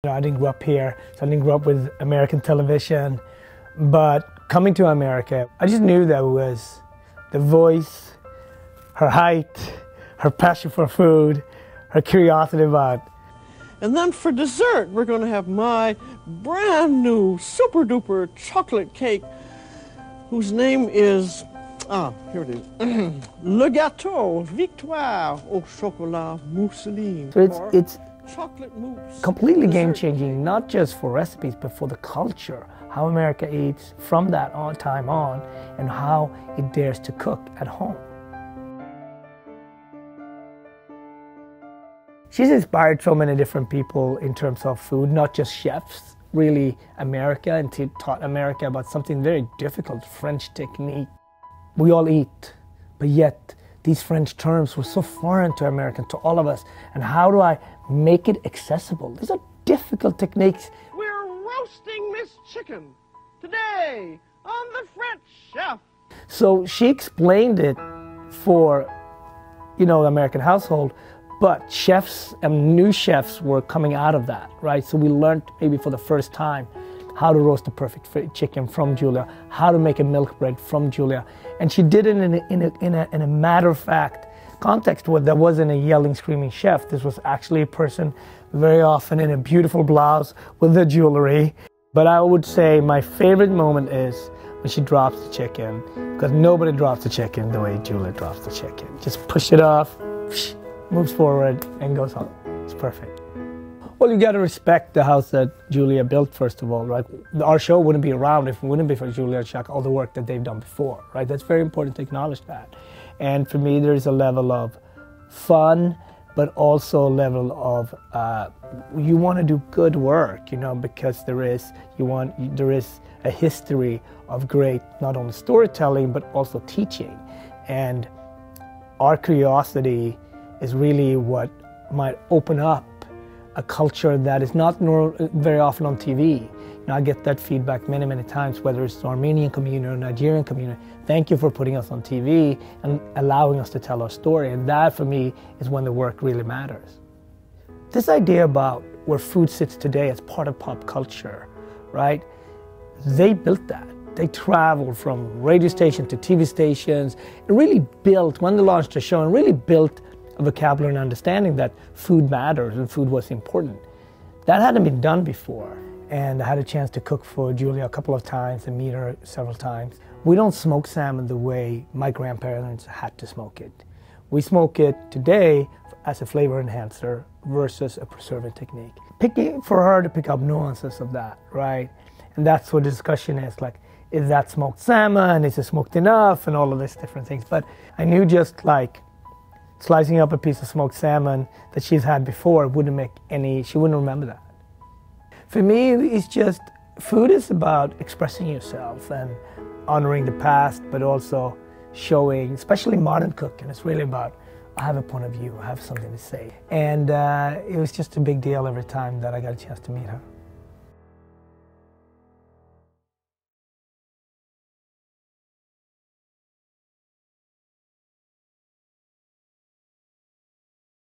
I didn't grow up here, so I didn't grow up with American television, but coming to America, I just knew that it was the voice, her height, her passion for food, her curiosity about. And then for dessert, we're going to have my brand new super duper chocolate cake, whose name is, here it is, Le Gâteau Victoire au Chocolat Mousseline. So it's chocolate mousse. Completely game-changing, not just for recipes, but for the culture, how America eats from that time on, and how it dares to cook at home. She's inspired so many different people in terms of food, not just chefs, really America, and taught America about something very difficult, French technique. We all eat, but yet these French terms were so foreign to American, to all of us. And how do I make it accessible? These are difficult techniques. We're roasting Miss Chicken today on the French Chef. So she explained it for, the American household, but chefs and new chefs were coming out of that, right? So we learned maybe for the first time how to roast the perfect chicken from Julia, how to make a milk bread from Julia. And she did it in a matter-of-fact context where there wasn't a yelling, screaming chef. This was actually a person very often in a beautiful blouse with the jewelry. But I would say my favorite moment is when she drops the chicken, because nobody drops the chicken the way Julia drops the chicken. Just push it off, moves forward, and goes home. It's perfect. Well, you got to respect the house that Julia built, first of all, right? Our show wouldn't be around if it wouldn't be for Julia and Chuck, all the work that they've done before, right? That's very important to acknowledge that. And for me, there's a level of fun, but also a level of you want to do good work, because there is a history of great, not only storytelling, but also teaching. And our curiosity is really what might open up a culture that is not very often on TV. I get that feedback many, many times, whether it's the Armenian community or Nigerian community. Thank you for putting us on TV and allowing us to tell our story. And that, for me, is when the work really matters. This idea about where food sits today as part of pop culture, right? They built that. They traveled from radio station to TV stations and really built, when they launched the show, and really built a vocabulary and understanding that food matters and food was important. That hadn't been done before. And I had a chance to cook for Julia a couple of times and meet her several times. We don't smoke salmon the way my grandparents had to smoke it. We smoke it today as a flavor enhancer versus a preserving technique. For her to pick up nuances of that, right? And that's what the discussion is, like, is that smoked salmon? Is it smoked enough? And all of these different things. But I knew just like slicing up a piece of smoked salmon that she's had before she wouldn't remember that. For me, it's just, food is about expressing yourself and honoring the past, but also showing, especially modern cooking, it's really about, I have a point of view, I have something to say. And it was just a big deal every time that I got a chance to meet her.